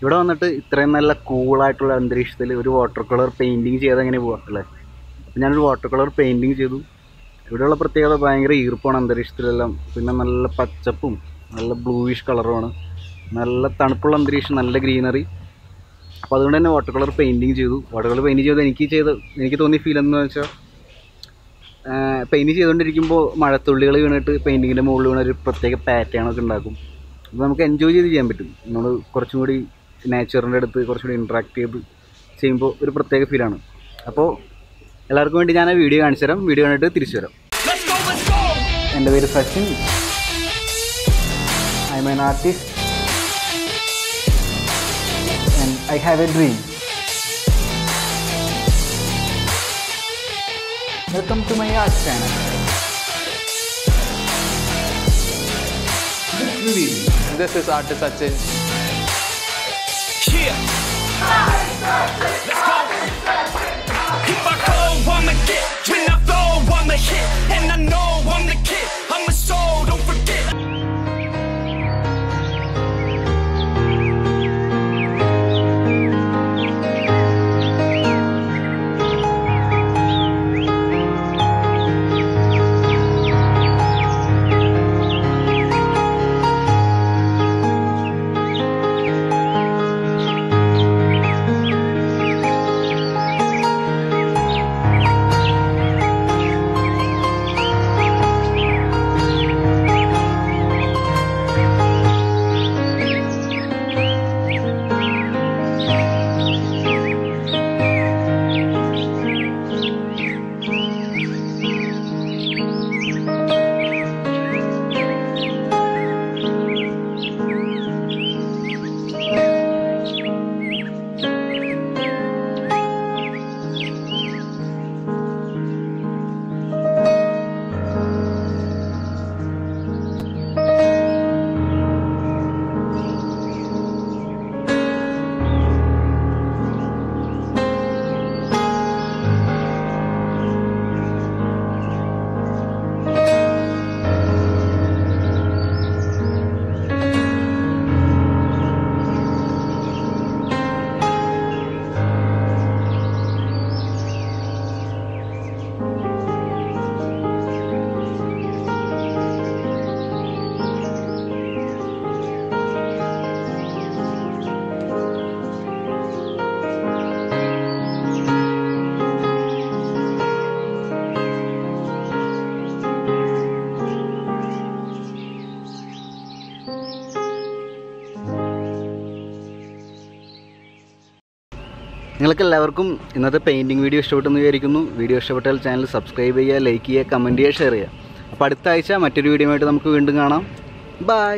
ഇവിടെ വന്നിട്ട് ഇത്രയും നല്ല കൂളായിട്ടുള്ള അന്തരീക്ഷത്തിൽ ഒരു വാട്ടർ കളർ പെയിൻറ്റിങ് ചെയ്ത് എങ്ങനെ പോകാം അല്ലേ? അപ്പോൾ ഞാനൊരു വാട്ടർ കളർ പെയിൻറ്റിങ് ചെയ്തു. ഇവിടെയുള്ള പ്രത്യേകത ഭയങ്കര ഈർപ്പമാണ് അന്തരീക്ഷത്തിലെല്ലാം. പിന്നെ നല്ല പച്ചപ്പും നല്ല ബ്ലൂയിഷ് കളറുമാണ്. നല്ല തണുപ്പുള്ള അന്തരീക്ഷം, നല്ല ഗ്രീനറി. അപ്പോൾ അതുകൊണ്ട് തന്നെ വാട്ടർ കളർ പെയിൻറ്റിങ് ചെയ്തു. വാട്ടർ കളർ പെയിൻറ്റ് ചെയ്ത് എനിക്ക് തോന്നിയ ഫീൽ എന്ന് വെച്ചാൽ, പെയിൻറ്റ് ചെയ്തുകൊണ്ടിരിക്കുമ്പോൾ മഴത്തുള്ളികൾ വീണിട്ട് പെയിൻറ്റിങ്ങിൻ്റെ മുകളിൽ വീണ ഒരു പ്രത്യേക പാറ്റേണൊക്കെ ഉണ്ടാക്കും. അപ്പോൾ നമുക്ക് എൻജോയ് ചെയ്ത് ചെയ്യാൻ പറ്റും. നമ്മൾ കുറച്ചും കൂടി നേച്ചറിൻ്റെ അടുത്ത് കുറച്ചും കൂടി ഇൻട്രാക്ട് ചെയ്ത് ചെയ്യുമ്പോൾ ഒരു പ്രത്യേക ഫീലാണ്. അപ്പോൾ എല്ലാവർക്കും വേണ്ടി ഞാൻ ആ വീഡിയോ കാണിച്ചു തരാം. വീഡിയോ കണ്ടിട്ട് തിരിച്ചു വരാം. എൻ്റെ പേര് Sachin. I M an artist and I have A dream. Welcome to my art channel. This is artist Sachin. Yeah. Let's go. If I go, I'ma get. When I flow, I'ma hit. And I know I'm the kid. I'm a soul, don't forget. നിങ്ങൾക്ക് എല്ലാവർക്കും ഇന്നത്തെ painting video ഇഷ്ടപ്പെട്ടെന്ന് വിചാരിക്കുന്നു. Video ഇഷ്ടപ്പെട്ടാൽ channel subscribe ചെയ്യുക, like ചെയ്യുക, comment ചെയ്യുക, share ചെയ്യുക. അപ്പോൾ അടുത്ത ആഴ്ച മറ്റൊരു വീഡിയോ ആയിട്ട് നമുക്ക് വീണ്ടും കാണാം. ബൈ.